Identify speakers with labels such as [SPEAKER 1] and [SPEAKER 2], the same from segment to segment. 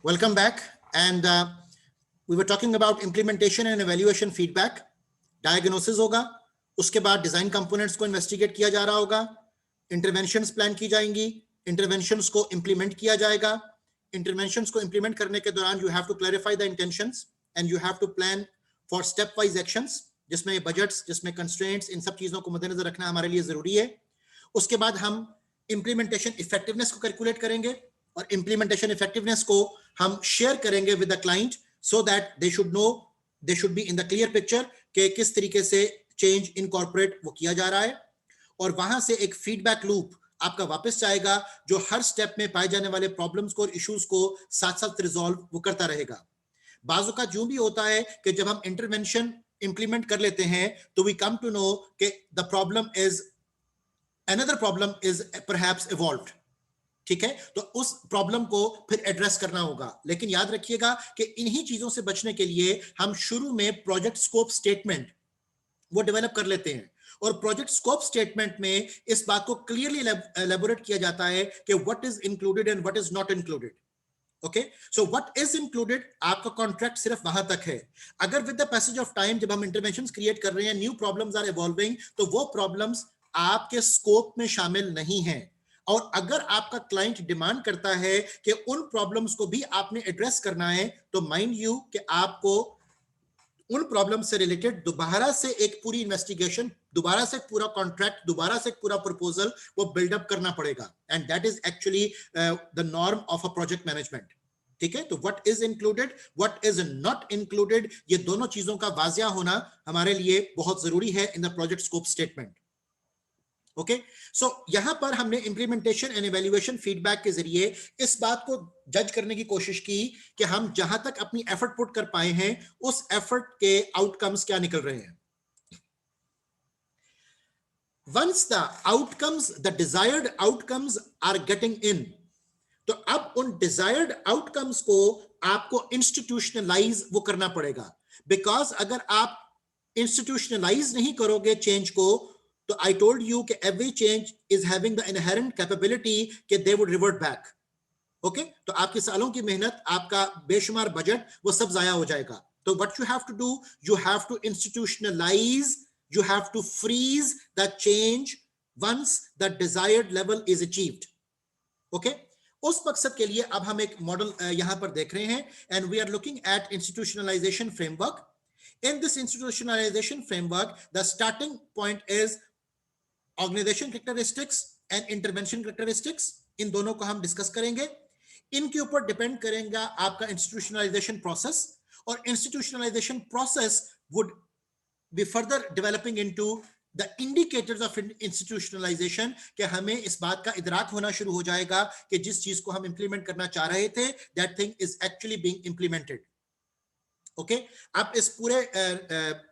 [SPEAKER 1] Welcome back. And we were talking about implementation and evaluation feedback. Diagnosis होगा, उसके बाद design components को investigate किया जा रहा होगा, इंटरवेंशंस प्लान की जाएंगी, इंटरवेंशंस को इंप्लीमेंट किया जाएगा. इंटरवेंशंस को इंप्लीमेंट करने के दौरान you have to clarify the intentions and you have to plan for stepwise actions, जिसमें बजट्स, जिसमें कंस्ट्रेंट्स, इन सब चीजों को मद्देनजर रखना हमारे लिए जरूरी है. उसके बाद हम इंप्लीमेंटेशन इफेक्टिवनेस को कैलकुलेट करेंगे और इंप्लीमेंटेशन इफेक्टिवनेस को हम शेयर करेंगे with the client so that they should know, they should be in the clear picture कि किस तरीके से चेंज इनकॉर्पोरेट वो किया जा रहा है. और वहां से एक फीडबैक लूप आपका वापस जाएगा जो हर स्टेप में पाए जाने वाले प्रॉब्लम्स को और इश्यूज को साथ साथ रिजॉल्व वो करता रहेगा. बाजू का जो भी होता है कि जब हम इंटरवेंशन इंप्लीमेंट कर लेते हैं तो वी कम टू नो कि the problem is, another problem is perhaps evolved. ठीक है, तो उस प्रॉब्लम को फिर एड्रेस करना होगा. लेकिन याद रखिएगा कि इन्हीं चीजों से बचने के लिए हम शुरू में प्रोजेक्ट स्कोप स्टेटमेंट वो डेवलप कर लेते हैं. और प्रोजेक्ट स्कोप स्टेटमेंट में इस बात को क्लियरली एलैबोरेट किया जाता है कि what is included and what is not included. Okay, so what is included, आपका कॉन्ट्रैक्ट सिर्फ वहां तक है. अगर with the passage of time जब हम इंटरवेंशंस क्रिएट कर रहे हैं, न्यू प्रॉब्लम्स आर इवॉल्विंग, तो वो प्रॉब्लम्स आपके स्कोप में शामिल नहीं है. और अगर आपका क्लाइंट डिमांड करता है कि उन प्रॉब्लम्स को भी आपने एड्रेस करना है, तो माइंड यू कि आपको उन प्रॉब्लम से रिलेटेड दोबारा से एक पूरी इन्वेस्टिगेशन, दोबारा से एक पूरा कॉन्ट्रैक्ट, दोबारा से एक पूरा प्रपोजल वो बिल्डअप करना पड़ेगा. And that is actually the norm of a project management. ठीक है, तो what is included, what is not included, ये दोनों चीजों का वाजिया होना हमारे लिए बहुत जरूरी है in the project scope statement. Okay, so यहां पर हमने इंप्लीमेंटेशन एंड इवैल्यूएशन फीडबैक के जरिए इस बात को जज करने की कोशिश की कि हम जहां तक अपनी एफर्ट पुट कर पाए हैं उस एफर्ट के आउटकम्स क्या निकल रहे हैं. Once the outcomes, the desired outcomes are getting in, तो अब उन डिजायर्ड आउटकम्स को आपको इंस्टीट्यूशनलाइज वो करना पड़ेगा. बिकॉज अगर आप इंस्टीट्यूशनलाइज नहीं करोगे चेंज को, तो I told you कि every change is having the inherent capability कि they would revert back. Okay? तो आपके सालों की मेहनत, आपका बेशुमार बजट, वो सब जाया हो जाएगा. तो what you have to do, you have to institutionalize, you have to freeze the change once the desired level is achieved. Okay? उस मकसद के लिए अब हम एक मॉडल यहां पर देख रहे हैं and we are looking at institutionalization framework. In this institutionalization framework, the starting point is organisation characteristics and intervention characteristics. इन दोनों को हम डिस्कस करेंगे. इनके ऊपर डिपेंड करेगा आपका इंस्टीट्यूशनलाइजेशन प्रोसेस, और institutionalisation process would be further developing into the indicators of institutionalisation कि हमें इस बात का इदराक होना शुरू हो जाएगा कि जिस चीज को हम इंप्लीमेंट करना चाह रहे थे, that thing is actually being implemented. Okay, अब इस पूरे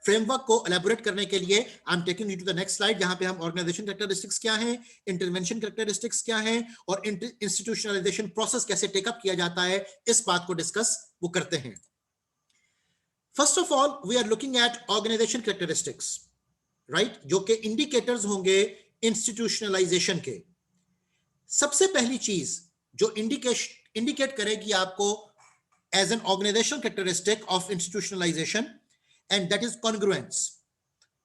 [SPEAKER 1] फ्रेमवर्क को एलैबोरेट करने के लिए I am taking you to the next slide, जहां पे हम ऑर्गेनाइजेशन कैरेक्टरिस्टिक्स क्या हैं, इंटरवेंशन कैरेक्टरिस्टिक्स क्या हैं, और इंस्टीट्यूशनलाइजेशन प्रोसेस कैसे टेकअप किया जाता है, इस बात को डिस्कस वो करते हैं. First of all we are looking at organisation characteristics, right, जो कि इंडिकेटर्स होंगे इंस्टीट्यूशनलाइजेशन के. सबसे पहली चीज जो इंडिकेट करेगी आपको as an organizational characteristic of institutionalization, and that is congruence.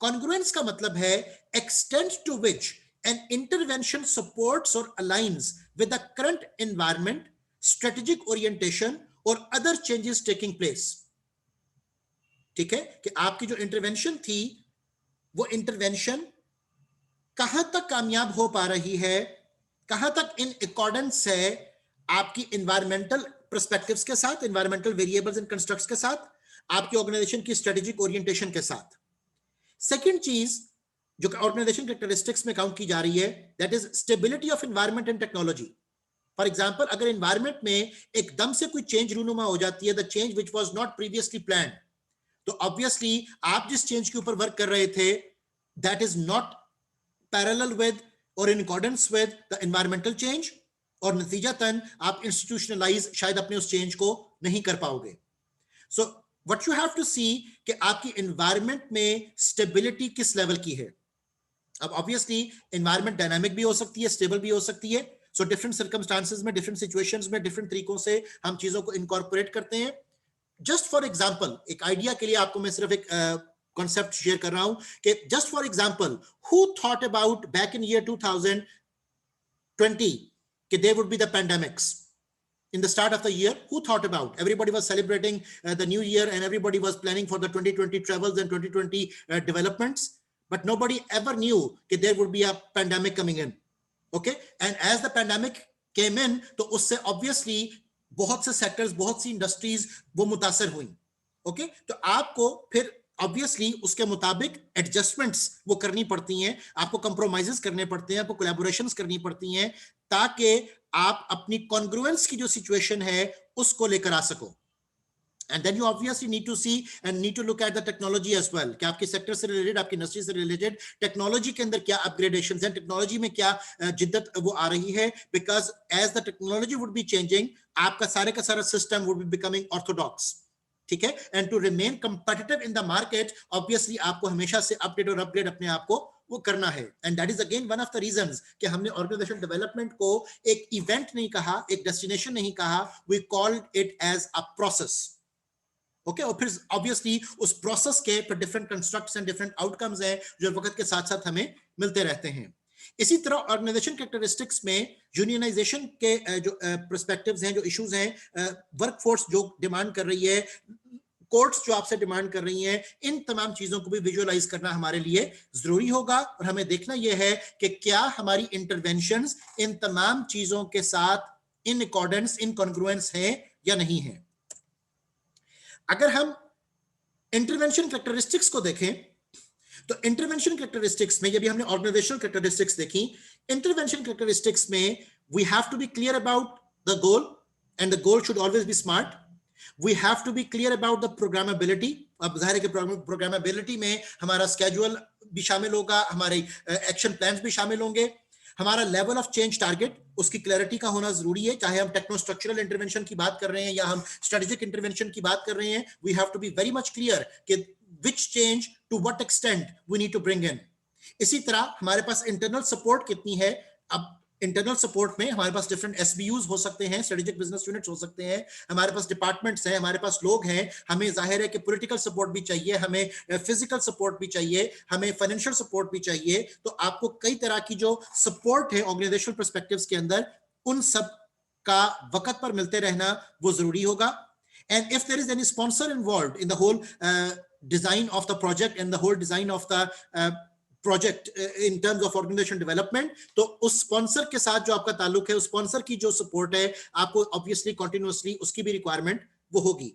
[SPEAKER 1] Congruence का मतलब है extent to which an intervention supports or aligns with the current environment, strategic orientation or other changes taking place. ठीक है, कि आपकी जो इंटरवेंशन थी वो इंटरवेंशन कहां तक कामयाब हो पा रही है, कहां तक इन अकॉर्डेंस है आपकी इन्वायरमेंटल पर्सपेक्टिव्स के साथ, एनवायरमेंटल वेरिएबल्स एंड कंस्ट्रक्ट्स के साथ, आपकी ऑर्गेनाइजेशन की स्ट्रेटेजिक ओरिएंटेशन के साथ. सेकंड चीज जो ऑर्गेनाइजेशन कैरेक्टरिस्टिक्स में काउंट की जा रही है, that is stability of environment and technology. For example, अगर एनवायरमेंट में एकदम से कोई चेंज रूनुमा हो जाती है, the change which was not previously planned, तो ऑब्वियसली आप जिस चेंज के ऊपर वर्क कर रहे थे, that is not parallel with और in accordance with the environmental change, और नतीजतन आप इंस्टीट्यूशनलाइज शायद अपने उस चेंज को नहीं कर पाओगे. So what you have to see कि आपकी एनवायरनमेंट में स्टेबिलिटी किस लेवल की है. अब ऑब्वियसली एनवायरनमेंट डायनामिक भी हो सकती है, स्टेबल भी हो सकती है, सो डिफरेंट सर्कमस्टांसेस में, डिफरेंट सिचुएशंस में डिफरेंट तरीकों से हम चीजों को इनकॉर्पोरेट करते हैं. जस्ट फॉर एग्जांपल, एक आइडिया के लिए आपको मैं सिर्फ एक कॉन्सेप्ट शेयर कर रहा हूं कि just for example, who thought about back in year 2020 कि there would be the pandemics in the start of the year? Who thought about? Everybody was celebrating the new year and everybody was planning for the 2020 travels and 2020 developments, but nobody ever knew that there would be a pandemic coming in. Okay, and as the pandemic came in, तो उससे obviously बहुत से sectors, बहुत सी industries वो मुतासर हुई. Okay, तो आपको फिर obviously उसके मुताबिक adjustments वो करनी पड़ती हैं, आपको compromises करने पड़ते हैं, आपको collaborations करनी पड़ती हैं, ताकि आप अपनी congruence की जो situation है उसको लेकर आ सको. And then you obviously need to see and need to look at the technology as well. कि आपके सेक्टर से रिलेटेड, आपकी इंडस्ट्री से रिलेटेड टेक्नोलॉजी के अंदर क्या अपग्रेडेशंस हैं, टेक्नोलॉजी में क्या जिद्दत वो आ रही है. Because as the technology would be changing, आपका सारे का सारा system would be becoming orthodox. ठीक है. And to remain competitive in the market, obviously आपको हमेशा से अपडेट और अपग्रेड अपने आप को वो करना है. And that is again one of the reasons कि हमने ऑर्गेनाइजेशन डेवलपमेंट को एक इवेंट नहीं कहा, एक डेस्टिनेशन नहीं कहा. We called it as a process. Okay, और फिर ऑब्वियसली उस प्रोसेस के पर different constructs and different outcomes हैं जो वक्त के साथ साथ हमें मिलते रहते हैं. इसी तरह ऑर्गेनाइजेशन कैरेक्टरिस्टिक्स में यूनियनाइजेशन के जो पर्सपेक्टिव्स हैं, जो इश्यूज हैं, वर्कफोर्स जो डिमांड कर रही है, कोर्ट्स जो आपसे डिमांड कर रही हैं, इन तमाम चीजों को भी विजुअलाइज करना हमारे लिए जरूरी होगा. और हमें देखना यह है कि क्या हमारी इंटरवेंशंस इन तमाम चीजों के साथ इन अकॉर्डेंस, इन कॉन्ग्रुएंस हैं या नहीं है. अगर हम इंटरवेंशन कैरेक्टरिस्टिक्स को देखें तो इंटरवेंशन कैरेक्टरिस्टिक्स में, जब हमने ऑर्गेनाइजेशनल कैरेक्टरिस्टिक्स देखी, इंटरवेंशन कैरेक्टरिस्टिक्स में we have to be clear about the goal and the goal should always be smart. We have to be clear about the programmability. अब जाहिर है कि प्रोग्रामेबिलिटी में हमारा स्केड्यूल भी शामिल होगा, हमारे एक्शन प्लान्स भी शामिल होंगे, हमारा लेवल ऑफ चेंज टारगेट उसकी क्लैरिटी का होना जरूरी है. चाहे हम टेक्नो स्ट्रक्चरल इंटरवेंशन की बात कर रहे हैं या हम स्ट्रेटेजिक इंटरवेंशन की बात कर रहे हैं, we have to be very much clear कि which change to what extent we need to bring in. इसी तरह हमारे पास इंटरनल सपोर्ट कितनी है. अब इंटरनल सपोर्ट में हमारे पास डिफरेंट एसबीयूज हो सकते हैं, स्ट्रेटेजिक बिजनेस यूनिट्स हो सकते हैं, हमारे पास डिपार्टमेंट्स हैं, हमारे पास लोग हैं. हमें जाहिर है कि पॉलिटिकल सपोर्ट भी चाहिए, हमें फिजिकल सपोर्ट भी चाहिए, हमें फाइनेंशियल सपोर्ट भी चाहिए. तो आपको कई तरह की जो सपोर्ट है ऑर्गेनाइजेशनल पर्सपेक्टिव्स के अंदर, उन सब का वक्त पर मिलते रहना वो जरूरी होगा. And if there is any sponsor involved in the whole design of the project and the whole design of the project in terms of organisation development, तो उस स्पॉन्सर के साथ जो आपका ताल्लुक है, उस स्पॉन्सर की जो सपोर्ट है, आपको ऑब्वियसली कंटिन्यूअसली उसकी भी रिक्वायरमेंट वो होगी.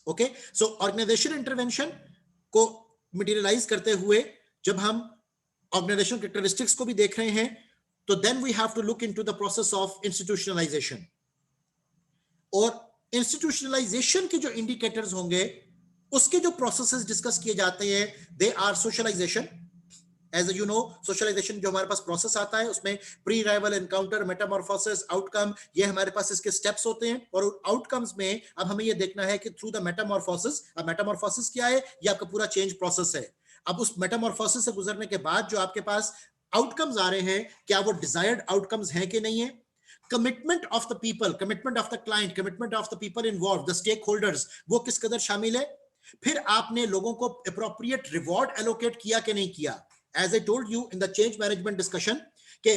[SPEAKER 1] ओके, सो ऑर्गेनाइजेशन इंटरवेंशन को मटेरियलाइज करते हुए जब हम ऑर्गेनाइजेशन कैरेक्टरिस्टिक्स को भी देख रहे हैं, तो then we have to look into the process of institutionalisation. और इंस्टीट्यूशनलाइजेशन के जो इंडिकेटर्स होंगे, उसके जो प्रोसेसेस डिस्कस किए जाते हैं, they are socialization. As you know, socialization जो हमारे पास प्रोसेस आता है, उसमें pre arrival, encounter, metamorphosis, outcome, ये हमारे पास इसके स्टेप्स होते हैं. और आउटकम्स में अब हमें ये देखना है कि थ्रू द मेटामॉर्फोसिस, अब मेटामॉर्फोसिस क्या है, ये आपका पूरा चेंज प्रोसेस है. अब उस मेटामॉर्फोसिस से गुजरने के बाद जो आपके पास आउटकम्स आ रहे हैं, क्या वो डिजायर्ड आउटकम्स हैं कि नहीं है. Commitment of the people, commitment of the client, commitment of the people involve, the stake holders, वो किस कदर शामिल है. फिर आपने लोगों को अप्रोप्रिएट रिवॉर्ड एलोकेट किया कि नहीं किया. As I told you in the change management discussion, कि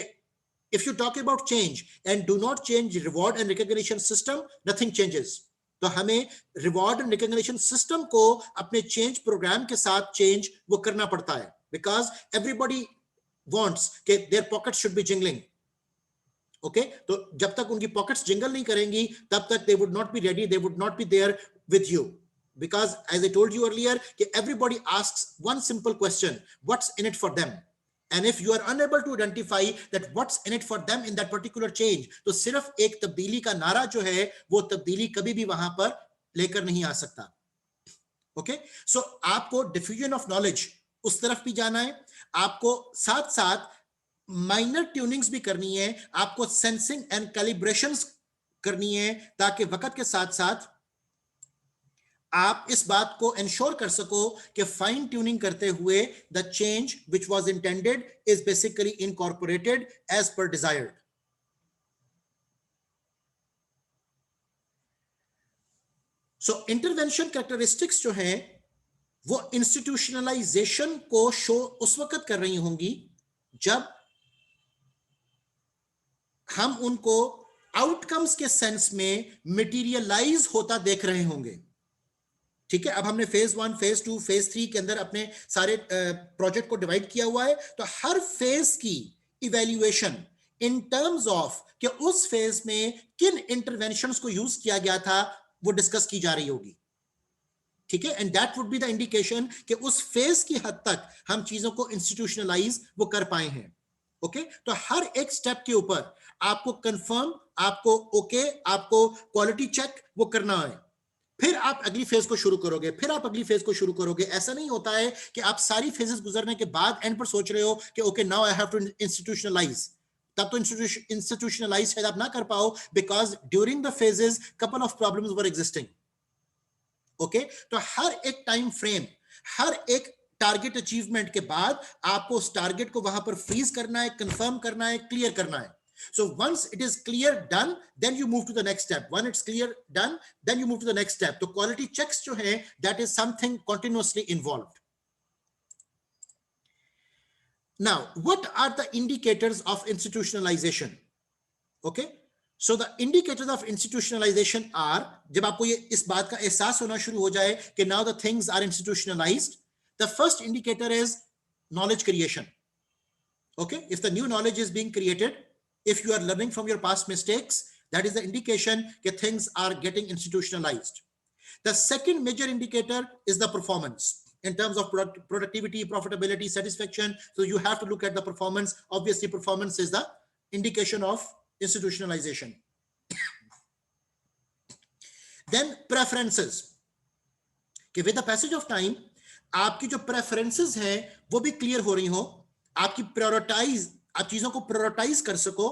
[SPEAKER 1] if you talk about change and do not change reward and recognition system, nothing changes. तो हमें reward and recognition system को अपने change program के साथ change वो करना पड़ता है, because everybody wants कि their pockets should be jingling. Okay, तो जब तक उनकी pockets jingle नहीं करेंगी, तब तक they would not be ready, they would not be there with you. Because as I told you earlier, everybody asks one simple question: what's in it for them? And if you are unable to identify that what's in it for them in that particular change, तो सिर्फ एक तब्दीली का नारा जो है, वो तब्दीली कभी भी वहां पर लेकर नहीं आ सकता. Okay, so आपको diffusion of knowledge उस तरफ भी जाना है, आपको साथ साथ माइनर ट्यूनिंग्स भी करनी है, आपको सेंसिंग एंड कैलिब्रेशंस करनी है, ताकि वक्त के साथ साथ आप इस बात को इंश्योर कर सको कि फाइन ट्यूनिंग करते हुए the change which was intended is basically incorporated as per desired. So intervention characteristics जो हैं वो इंस्टीट्यूशनलाइजेशन को शो उस वक्त कर रही होंगी जब हम उनको आउटकम्स के सेंस में मटेरियलाइज होता देख रहे होंगे। ठीक है, अब हमने फेज 1, फेज 2, फेज 3 के अंदर अपने सारे प्रोजेक्ट को डिवाइड किया हुआ है, तो हर फेज की इवैल्यूएशन इन टर्म्स ऑफ कि उस फेज में किन इंटरवेंशंस को यूज किया गया था वो डिस्कस की जा रही होगी। ठीक है, and that would be the indication कि उस फेज की हद तक हम चीजों को इंस्टीट्यूशनलाइज वो कर पाए हैं। ओके, तो हर एक स्टेप के ऊपर आपको कंफर्म, आपको ओके, आपको क्वालिटी चेक वो करना है, फिर आप अगली फेज को शुरू करोगे, फिर आप अगली फेज को शुरू करोगे। ऐसा नहीं होता है कि आप सारी फेजेस गुजरने के बाद एंड पर सोच रहे हो कि okay now I have to institutionalize, तब तो इंस्टीट्यूशनलाइज शायद आप ना कर पाओ, because during the phases couple of problems were existing. Okay, तो हर एक टाइम फ्रेम, हर एक टारगेट अचीवमेंट के बाद आपको उस टारगेट को वहां पर फ्रीज करना है, कंफर्म करना है, क्लियर करना है। So once it is clear done, then you move to the next step. When it's clear done, then you move to the next step. तो quality checks जो है, that is something continuously involved. Now, what are the indicators of institutionalization? Okay, so the indicators of institutionalization are, जब आपको ये इस बात का एहसास होना शुरू हो जाए कि now the things are institutionalized, the first indicator is knowledge creation. Okay, if the new knowledge is being created, if you are learning from your past mistakes, that is the indication that things are getting institutionalized. The second major indicator is the performance in terms of productivity, profitability, satisfaction. So you have to look at the performance. Obviously, performance is the indication of institutionalization. Then preferences. कि with the passage of time, आपकी जो preferences हैं वो भी clear हो रही हो, आपकी prioritize, आप चीजों को prioritize कर सको,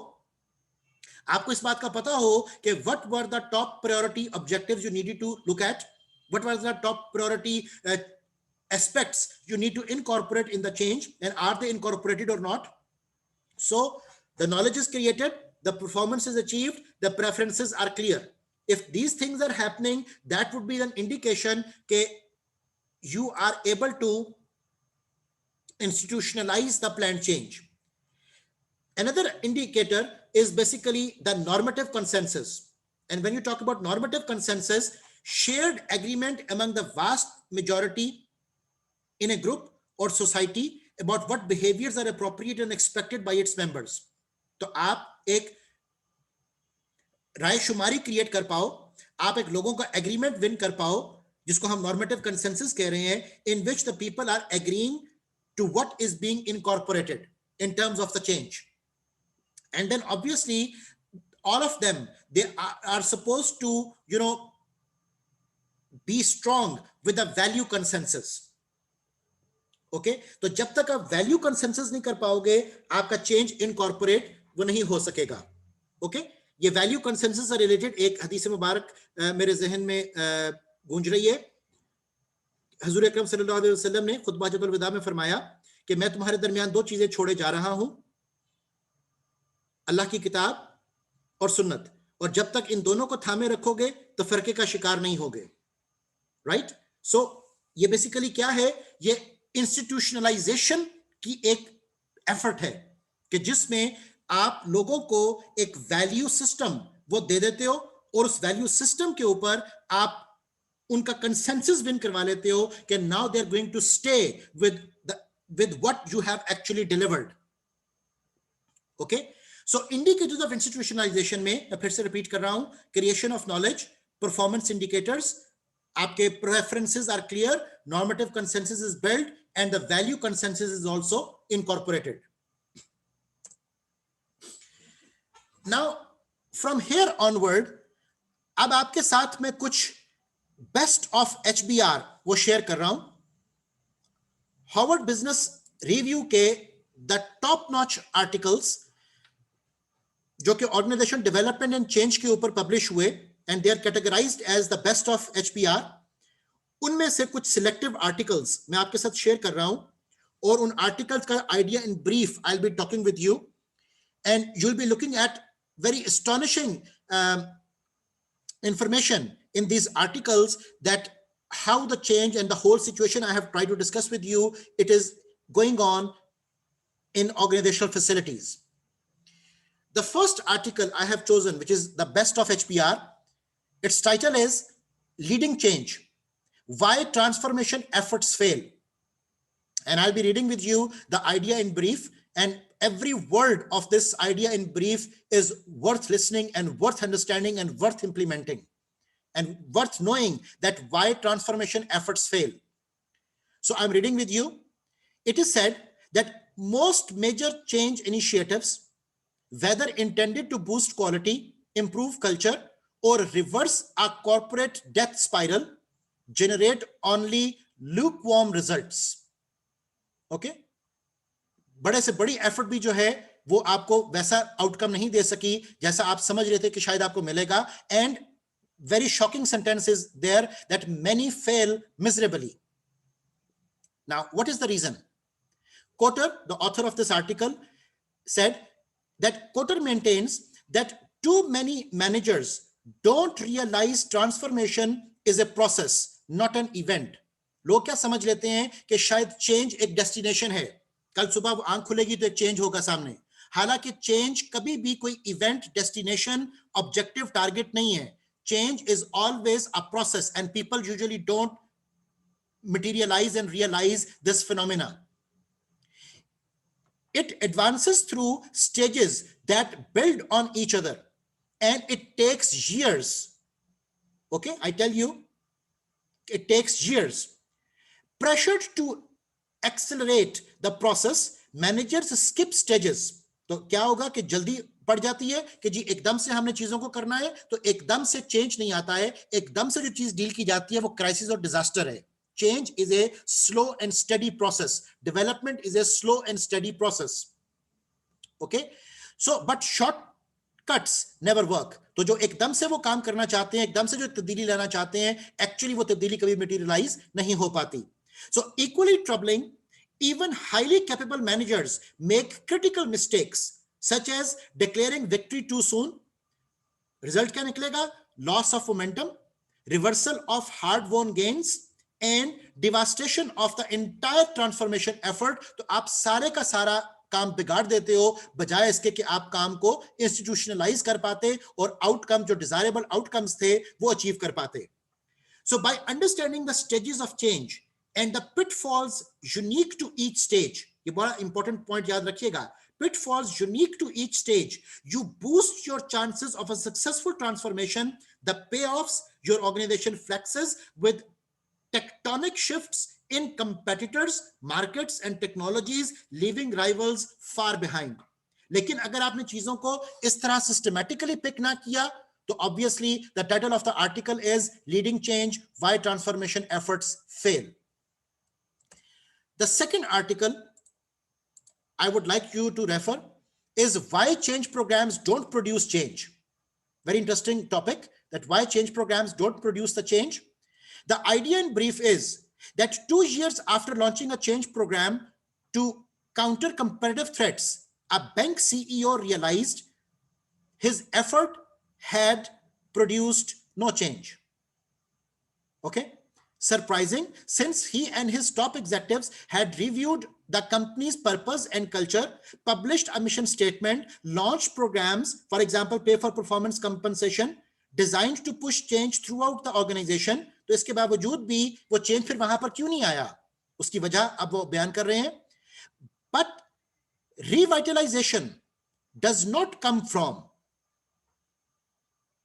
[SPEAKER 1] आपको इस बात का पता हो कि what were the top priority objectives you needed to look at, what were the top priority aspects you need to incorporate in the change, and are they incorporated or not. So the knowledge is created, the performance is achieved, the preferences are clear. If these things are happening, that would be an indication that you are able to institutionalize the planned change. Another indicator is basically the normative consensus. And when you talk about normative consensus, shared agreement among the vast majority in a group or society about what behaviors are appropriate and expected by its members. तो आप एक राय शुमारी create कर पाओ, आप एक लोगों का agreement win कर पाओ, जिसको हम नॉर्मेटिव कंसेंसस कह रहे हैं, in which the people are agreeing to what is being incorporated in terms of the change. And then obviously all of them, they are supposed to, you know, be strong with the value consensus. Okay, तो जब तक आप value consensus नहीं कर पाओगे, आपका change incorporate वो नहीं हो सकेगा. ओके, ये वैल्यू कंसेंसस से रिलेटेड एक हदीस मुबारक मेरे जहन में गूंज रही है. हुजूर अकरम सल्लल्लाहु अलैहि वसल्लम ने खुतबा हज्जतुल विदा में फरमाया कि मैं तुम्हारे दरमियान दो चीजें छोड़े जा रहा हूं, अल्लाह की किताब और सुन्नत, और जब तक इन दोनों को थामे रखोगे तो फरके का शिकार नहीं होगे. राइट, सो ये बेसिकली क्या है, ये इंस्टीट्यूशनलाइजेशन की एक एफर्ट है कि जिसमें आप लोगों को एक वैल्यू सिस्टम वो दे देते हो, और उस वैल्यू सिस्टम के ऊपर आप उनका कंसेंसस विन करवा लेते हो कि now they are going to stay with what you have actually delivered. Okay, so indicators of institutionalisation में मैं फिर से रिपीट कर रहा हूं, creation of knowledge, performance indicators, आपके preferences are clear, normative consensus is build, and the value consensus is also incorporated. Now from here onward, अब आपके साथ में कुछ बेस्ट ऑफ HBR वो शेयर कर रहा हूं. हार्वर्ड बिजनेस रिव्यू के द टॉप नॉच आर्टिकल्स जो कि ऑर्गेनाइजेशन डेवलपमेंट एंड चेंज के ऊपर पब्लिश हुए, and they are categorized as the best of HBR, उनमें से कुछ सिलेक्टिव आर्टिकल्स मैं आपके साथ शेयर कर रहा हूं, और उन आर्टिकल्स का idea in brief I will be talking with you, and you will be looking at very astonishing information in these articles that how the change and the whole situation I have tried to discuss with you, it is going on in organizational facilities. The first article I have chosen, which is the best of HBR, its title is Leading Change, Why Transformation Efforts Fail. And I'll be reading with you the idea in brief, and every word of this idea in brief is worth listening and worth understanding and worth implementing and worth knowing that why transformation efforts fail. So I'm reading with you. It is said that most major change initiatives, whether intended to boost quality, improve culture, or reverse a corporate death spiral, generate only lukewarm results. Okay बड़े से बड़ी effort भी जो है वो आपको वैसा outcome नहीं दे सकी जैसा आप समझ रहे थे कि शायद आपको मिलेगा. And very shocking sentence is there that many fail miserably. Now, what is the reason? Kotter, the author of this article, said that Kotter maintains that too many managers don't realize transformation is a process, not an event. लोग क्या समझ लेते हैं कि शायद change एक destination है, कल सुबह आंख खुलेगी तो एक चेंज होगा सामने. हालांकि चेंज कभी भी कोई इवेंट, डेस्टिनेशन, ऑब्जेक्टिव, टारगेट नहीं है. Change is always a process, and people usually don't materialize and realize this phenomena. It advances through stages that build on each other, and it takes years. Okay, I tell you, it takes years. Pressured to accelerate the process, managers skip stages. तो क्या होगा कि जल्दी पड़ जाती है कि जी एकदम से हमने चीजों को करना है, तो एकदम से चेंज नहीं आता है. एकदम से जो चीज डील की जाती है वो क्राइसिस और डिजास्टर है. Change is a slow and steady process. Development is a slow and steady process. Okay, so but shortcuts never work. तो जो एकदम से वो काम करना चाहते हैं, एकदम से जो तब्दीली लाना चाहते हैं, एक्चुअली वो तब्दीली कभी मटेरियलाइज नहीं हो पाती. So equally troubling, even highly capable managers make critical mistakes such as declaring victory too soon. Result क्या निकलेगा? Loss of momentum, reversal of hard-won gains, and devastation of the entire transformation effort. तो आप सारे का सारा काम बिगाड़ देते हो बजाय इसके कि आप काम को इंस्टीट्यूशनलाइज कर पाते और आउटकम जो डिजायरेबल आउटकम्स थे वो अचीव कर पाते. So by understanding the stages of change and the pitfalls unique to each stage, ये बड़ा इंपॉर्टेंट पॉइंट याद रखिएगा, pitfalls unique to each stage, you boost your chances of a successful transformation. The payoffs, your organization flexes with tectonic shifts in competitors, markets and technologies, leaving rivals far behind. लेकिन अगर आपने चीजों को इस तरह systematically pick ना किया तो obviously the title of the article is Leading Change, Why Transformation Efforts Fail. The second article I would like you to refer is Why Change Programs Don't Produce Change. Very interesting topic, that why change programs don't produce the change. The idea in brief is that 2 years after launching a change program to counter competitive threats, a bank CEO realized his effort had produced no change. Okay, surprising, since he and his top executives had reviewed the company's purpose and culture, published a mission statement, launched programs, for example, pay for performance compensation, designed to push change throughout the organization. तो इसके बावजूद भी वो change फिर वहां पर क्यों नहीं आया, उसकी वजह अब वो बयान कर रहे हैं. But revitalization does not come from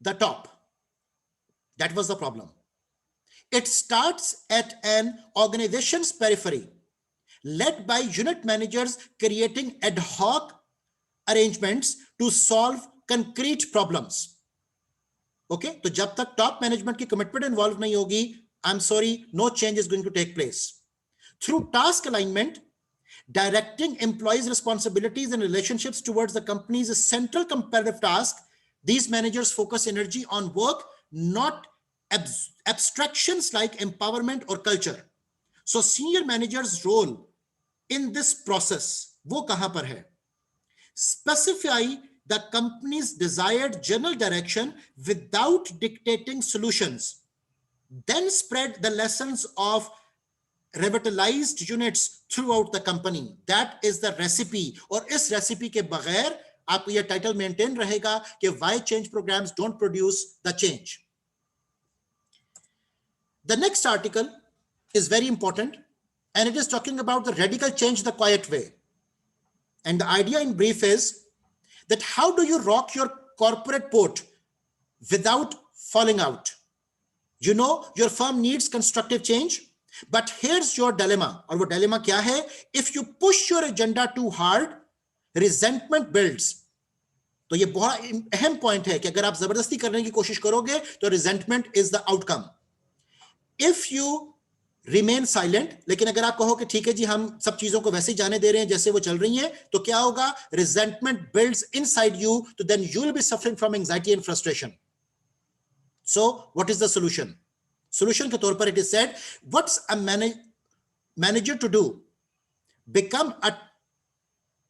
[SPEAKER 1] the top. That was the problem. It starts at an organization's periphery, led by unit managers creating ad hoc arrangements to solve concrete problems. Okay, तो जब तक top management की commitment involve नहीं होगी, I am sorry, no change is going to take place. Through task alignment, directing employees' responsibilities and relationships towards the company's central competitive task, these managers focus energy on work, not abstractions like empowerment or culture. So senior managers' role in this process, wo kahan par hai? Specify the company's desired general direction without dictating solutions. then spread the lessons of revitalized units throughout the company. That is the recipe. और इस recipe के बगैर आपको यह title maintain रहेगा कि why change programs don't produce the change. The next article is very important, and it is talking about the radical change the quiet way. And the idea in brief is that how do you rock your corporate boat without falling out? You know your firm needs constructive change, but here's your dilemma. और वो dilemma क्या है? If you push your agenda too hard, resentment builds. तो ये बहुत अहम point है कि अगर आप जबरदस्ती करने की कोशिश करोगे तो resentment is the outcome. If you remain silent, लेकिन अगर आप कहो कि ठीक है जी हम सब चीजों को वैसे ही जाने दे रहे हैं जैसे वो चल रही हैं, तो क्या होगा? Resentment builds inside you, तो then you will be suffering from anxiety and frustration. So what is the solution? Solution के तौर पर it is said, what's a manager to do? Become a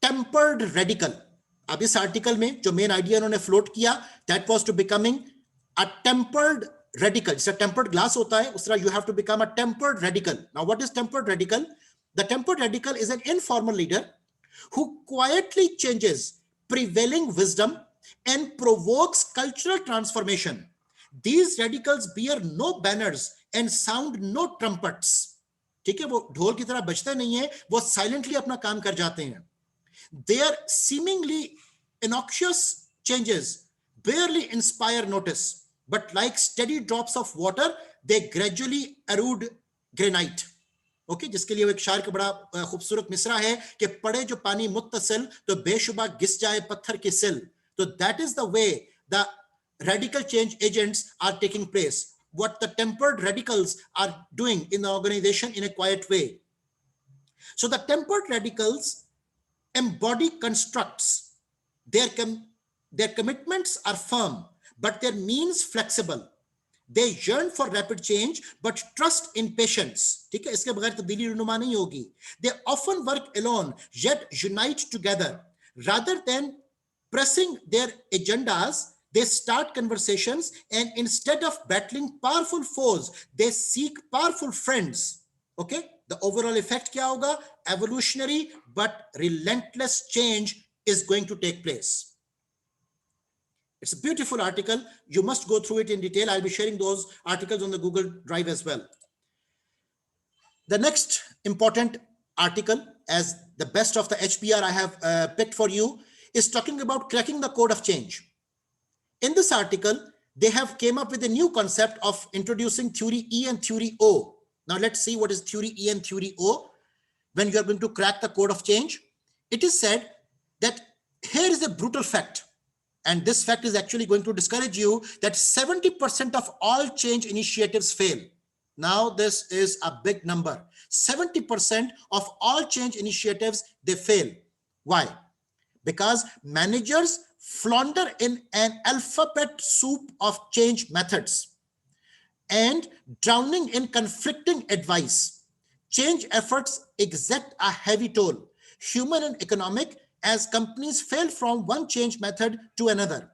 [SPEAKER 1] tempered radical. अब इस article में जो main idea उन्होंने float किया, that was to becoming a tempered radical. जैसे tempered glass होता है उस तरह you have to become a tempered radical. Now what is tempered radical? The tempered radical is an informal leader who quietly changes prevailing wisdom and provokes cultural transformation. These radicals bear no banners and sound no trumpets. ठीक है, वो ढोल की तरह बजते नहीं है, वो साइलेंटली अपना काम कर जाते हैं. Their seemingly innocuous changes barely inspire notice, but like steady drops of water, they gradually erode granite. Okay, जिसके लिए एक शायर का बड़ा खूबसूरत मिसरा है कि पड़े जो पानी मुत्तसिल तो बेशुबा घिस जाए पत्थर की सिल. तो that is the way the radical change agents are taking place. What the tempered radicals are doing in the organization in a quiet way. So the tempered radicals embody constructs. Their commitments are firm, but their means flexible. They yearn for rapid change, but trust in patience. ठीक है, इसके बगैर तब्दीली रुनुमा नहीं होगी. They often work alone, yet unite together. Rather than pressing their agendas, they start conversations, and instead of battling powerful foes, they seek powerful friends. Okay, the overall effect क्या होगा? Evolutionary but relentless change is going to take place. It's a beautiful article. You must go through it in detail. I'll be sharing those articles on the Google Drive as well. The next important article, as the best of the HBR I have picked for you, is talking about cracking the code of change. In this article, they have came up with a new concept of introducing theory E and theory O. Now let's see what is theory E and theory O. When you are going to crack the code of change, it is said that here is a brutal fact, and this fact is actually going to discourage you, that 70% of all change initiatives fail. Now this is a big number. 70% of all change initiatives, they fail. Why? Because managers flounder in an alphabet soup of change methods and drowning in conflicting advice. Change efforts exact a heavy toll, human and economic, as companies fail from one change method to another.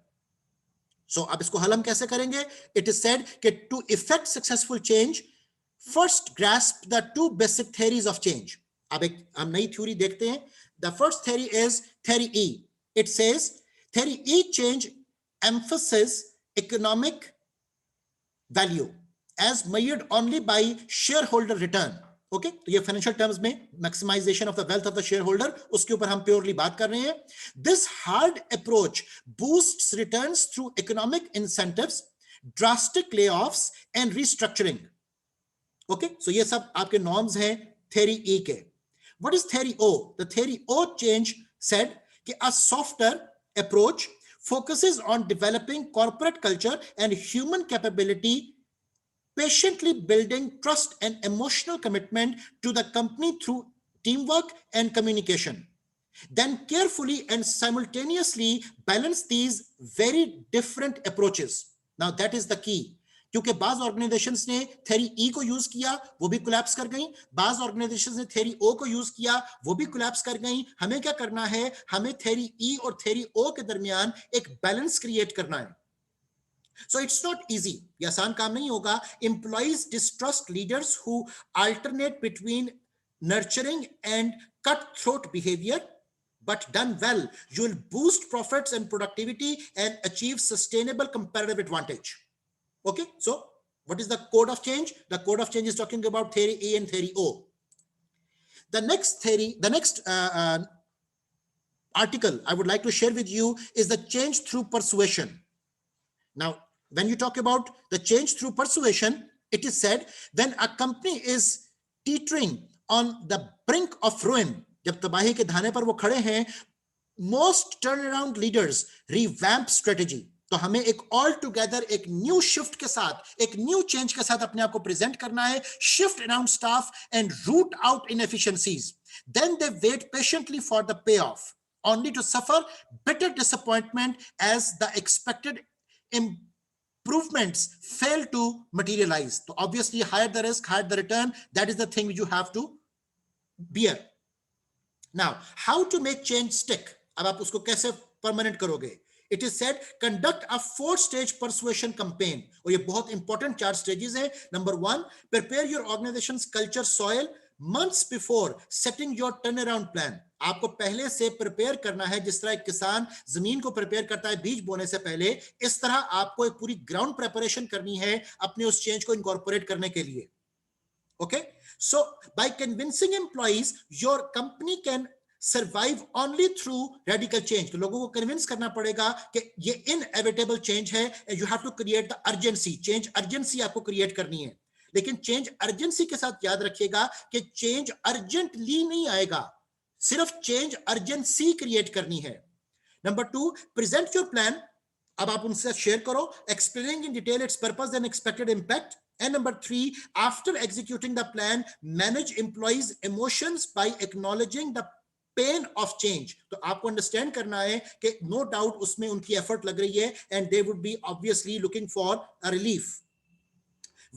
[SPEAKER 1] So अब इसको हल हम कैसे करेंगे? It is said that to effect successful change, first grasp the two basic theories of change. अब एक हम नई थ्योरी देखते हैं. The first theory is theory E. It says theory E change emphasizes economic value as measured only by shareholder return. Okay, तो ये financial terms में maximisation of the wealth of the shareholder, उसके ऊपर हम purely बात कर रहे हैं. This hard approach boosts returns through economic incentives, drastic layoffs and restructuring. Okay, so ये सब आपके नॉर्म्स हैं थ्योरी ई के. What is theory O? The theory O change said कि a softer approach focuses on developing corporate culture and human capability, patiently building trust and emotional commitment to the company through teamwork and communication. Then carefully and simultaneously balance these very different approaches. Now that is the key. क्योंकि बाज organisations ने theory ई को use किया, वो भी collapse कर गई. बाज ऑर्गेनाइजेशंस ने थ्योरी ओ को यूज किया, वो भी कोलैप्स कर गई. हमें क्या करना है? हमें थ्योरी ई और थ्योरी ओ के दरमियान एक बैलेंस क्रिएट करना है. So it's not easy. ये आसान काम नहीं होगा. Employees distrust leaders who alternate between nurturing and cutthroat behavior. But done well, you will boost profits and productivity and achieve sustainable competitive advantage. Okay, so what is the code of change? The code of change is talking about theory A and theory O. The next theory, the next article I would like to share with you is the change through persuasion. Now, when you talk about the change through persuasion, it is said when a company is teetering on the brink of ruin, जब तबाही के धाने पर वो खड़े हैं, most turnaround leaders revamp strategy. तो हमें एक ऑल टुगेदर एक न्यू शिफ्ट के साथ, एक न्यू चेंज के साथ अपने आप को प्रेजेंट करना है, shift around staff and root out inefficiencies. Then they wait patiently for the pay off, only to suffer bitter disappointment as the expected improvements fail to materialize. So obviously, higher the risk, higher the return. That is the thing you have to bear. Now, how to make change stick? अब आप उसको कैसे permanent करोगे? It is said, conduct a 4-stage persuasion campaign. और ये बहुत important 4 stages हैं. Number 1, prepare your organization's culture soil months before setting your turnaround plan. आपको पहले से प्रिपेयर करना है, जिस तरह एक किसान जमीन को प्रिपेयर करता है बीज बोने से पहले, इस तरह आपको एक पूरी ग्राउंड प्रिपरेशन करनी है अपने उस चेंज को इनकॉर्पोरेट करने के लिए. Okay, so by convincing employees your company can survive only through radical change. तो लोगों को कन्विंस करना पड़ेगा कि ये इनएविटेबल चेंज है. You have to create the urgency. Change urgency आपको क्रिएट करनी है, लेकिन चेंज अर्जेंसी के साथ याद रखिएगा कि चेंज अर्जेंटली नहीं आएगा, सिर्फ चेंज अर्जेंसी क्रिएट करनी है. Number 2, present your plan. अब आप उनसे शेयर करो, explaining in detail it's purpose and expected impact. And number 3, after executing the plan, manage employees' emotions by acknowledging the pain of change. तो आपको understand करना है कि no doubt उसमें उनकी effort लग रही है and they would be obviously looking for a relief.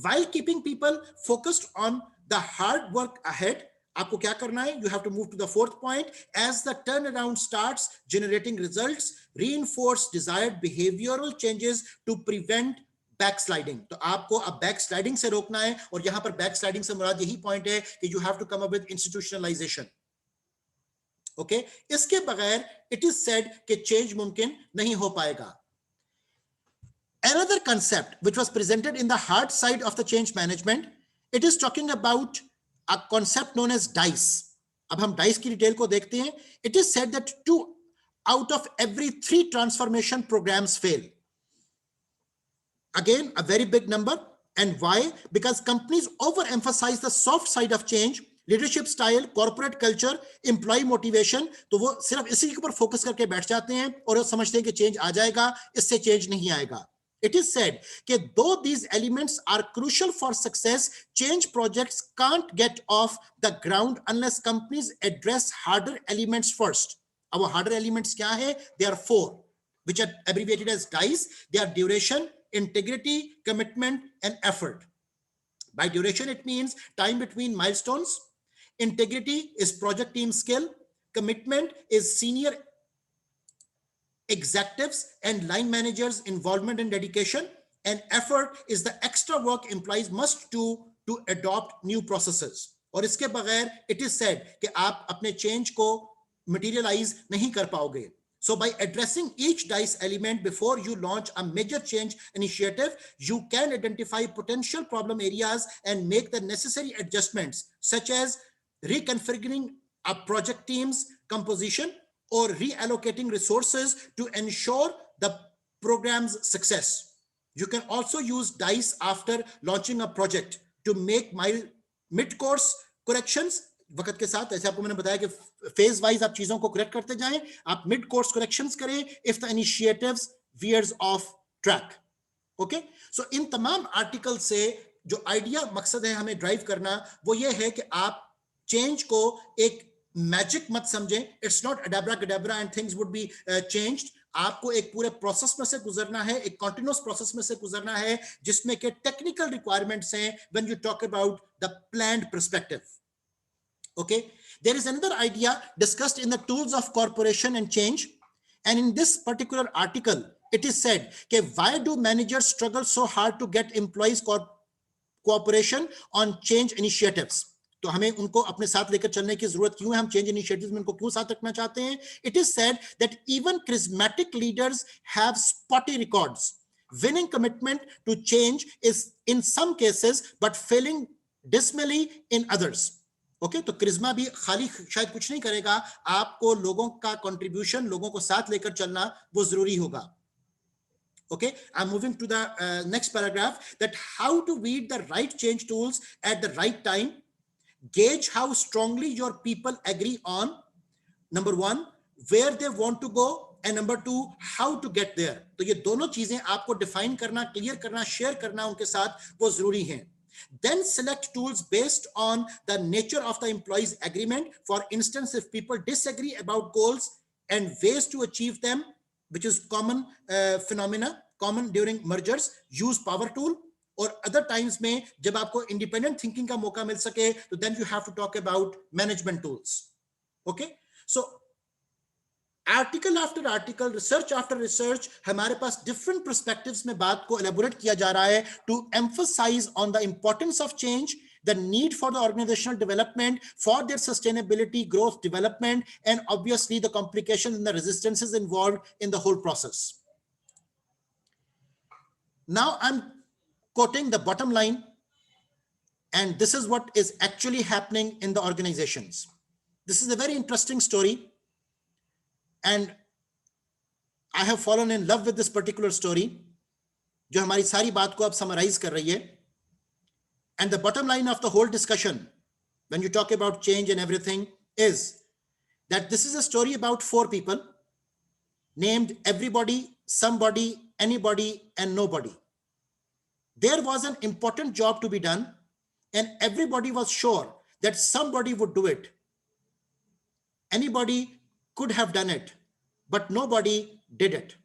[SPEAKER 1] While keeping people focused on the hard work ahead, आपको क्या करना है? You have to move to the 4th point. As the turnaround starts generating results, reinforce desired behavioral changes to prevent backsliding. तो आपको अब backsliding से रोकना है, और यहां पर बैकस्लाइडिंग से मुराद यही पॉइंट है कि you have to come up with institutionalization. Okay, इसके बगैर इट इज सेड कि चेंज मुमकिन नहीं हो पाएगा. Another concept which was presented in the hard side of the change management, it is talking about a concept known as DICE. अब हम DICE की डिटेल को देखते हैं. It is said that 2 out of every 3 transformation programs fail. Again, a very big number. And why? Because companies overemphasize the soft side of change, leadership style, corporate culture, employee motivation. तो वो सिर्फ इसी के ऊपर focus करके बैठ जाते हैं और वो समझते हैं कि चेंज आ जाएगा, इससे चेंज नहीं आएगा. It is said that though these elements are crucial for success, change projects can't get off the ground unless companies address harder elements first. अब harder elements क्या है? They are 4, which are abbreviated as DICE. They are duration, integrity, commitment, and effort. By duration, it means time between milestones. Integrity is project team skill. Commitment is senior executives and line managers' involvement and dedication. And effort is the extra work employees must do to adopt new processes. और इसके बगैर it is said कि आप अपने change को materialize नहीं कर पाओगे. So by addressing each DICE element before you launch a major change initiative, you can identify potential problem areas and make the necessary adjustments, such as reconfiguring a project team's composition or reallocating resources to ensure the program's success. You can also use DICE after launching a project to make mid-course corrections. वक्त के साथ, ऐसे आपको मैंने बताया कि phase wise आप चीजों को करेक्ट करते जाएं, आप मिड कोर्स करेक्शंस करें if the initiatives veers off track. Okay, so इन तमाम आर्टिकल से जो आइडिया मकसद है हमें ड्राइव करना, वो ये है कि आप चेंज को एक मैजिक मत समझें. It's not abracadabra and things would be changed. आपको एक पूरे प्रोसेस में से गुजरना है, एक कंटिन्यूअस प्रोसेस में से गुजरना है, जिसमें के टेक्निकल रिक्वायरमेंट्स हैं when you talk about the planned perspective. Okay, there is another idea discussed in the tools of corporation and change, and in this particular article It is said that why do managers struggle so hard to get employees cooperation on change initiatives? तो हमें उनको अपने साथ लेकर चलने की जरूरत क्यों है, हम चेंज इनिशिएटिव्स में उनको क्यों साथ रखना चाहते हैं? It is said that even charismatic leaders have spotty records. Winning commitment to change is in some cases but failing dismally in others. Okay तो क्रिज्मा भी खाली शायद कुछ नहीं करेगा, आपको लोगों का कंट्रीब्यूशन, लोगों को साथ लेकर चलना वो जरूरी होगा. Okay, I'm moving to the next paragraph, that how to weed the right change tools at the right time, gauge how strongly your people agree on, number one, where they want to go, and number two, how to get there. तो ये दोनों चीजें आपको define करना, clear करना, share करना उनके साथ वो जरूरी हैं. Then select tools based on the nature of the employee's agreement. For instance, if people disagree about goals and ways to achieve them, which is common phenomena, common during mergers, use power tool. और other times में जब आपको independent thinking का मौका मिल सके, तो then you have to talk about management tools. Okay, so article after article, research after research, हमारे पास different perspectives में बात को एलेबोरेट किया जा रहा है to emphasize on the importance of change, the need for the organizational development, for their sustainability, growth, development, and obviously the complications and the resistances involved in the whole process. Now I'm quoting the bottom line, and this is what is actually happening in the organizations. This is a very interesting story, and I have fallen in love with this particular story, जो हमारी सारी बात को अब summarize कर रही है. And the bottom line of the whole discussion, when you talk about change and everything, is that this is a story about 4 people named everybody, somebody, anybody, and nobody. There was an important job to be done, and everybody was sure that somebody would do it. Anybody could have done it, but nobody did it.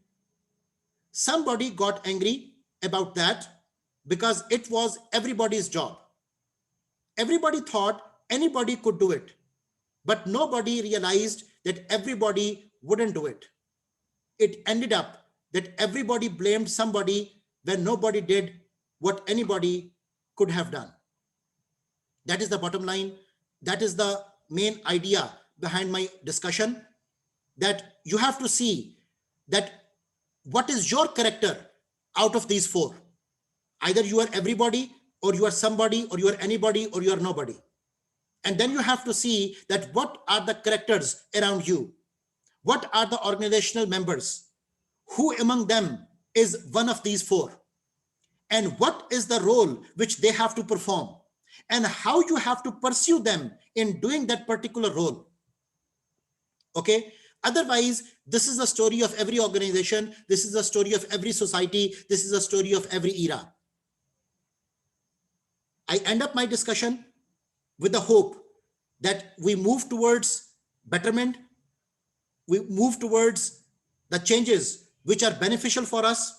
[SPEAKER 1] Somebody got angry about that because it was everybody's job. Everybody thought anybody could do it, but nobody realized that everybody wouldn't do it. It ended up that everybody blamed somebody when nobody did what anybody could have done. That is the bottom line. That is the main idea behind my discussion, that you have to see that what is your character out of these 4. Either you are everybody, or you are somebody, or you are anybody, or you are nobody. And then you have to see that what are the characters around you? What are the organizational members? Who among them is one of these 4? And what is the role which they have to perform? And how you have to pursue them in doing that particular role. Okay? Otherwise, this is the story of every organization. This is the story of every society. This is the story of every era. I end up my discussion with the hope that we move towards betterment. We move towards the changes which are beneficial for us.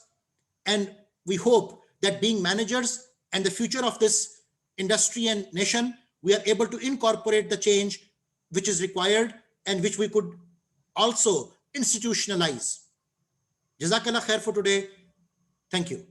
[SPEAKER 1] And we hope that being managers and the future of this industry and nation, we are able to incorporate the change which is required and which we could also institutionalize. Jazakallah khair for today. Thank you.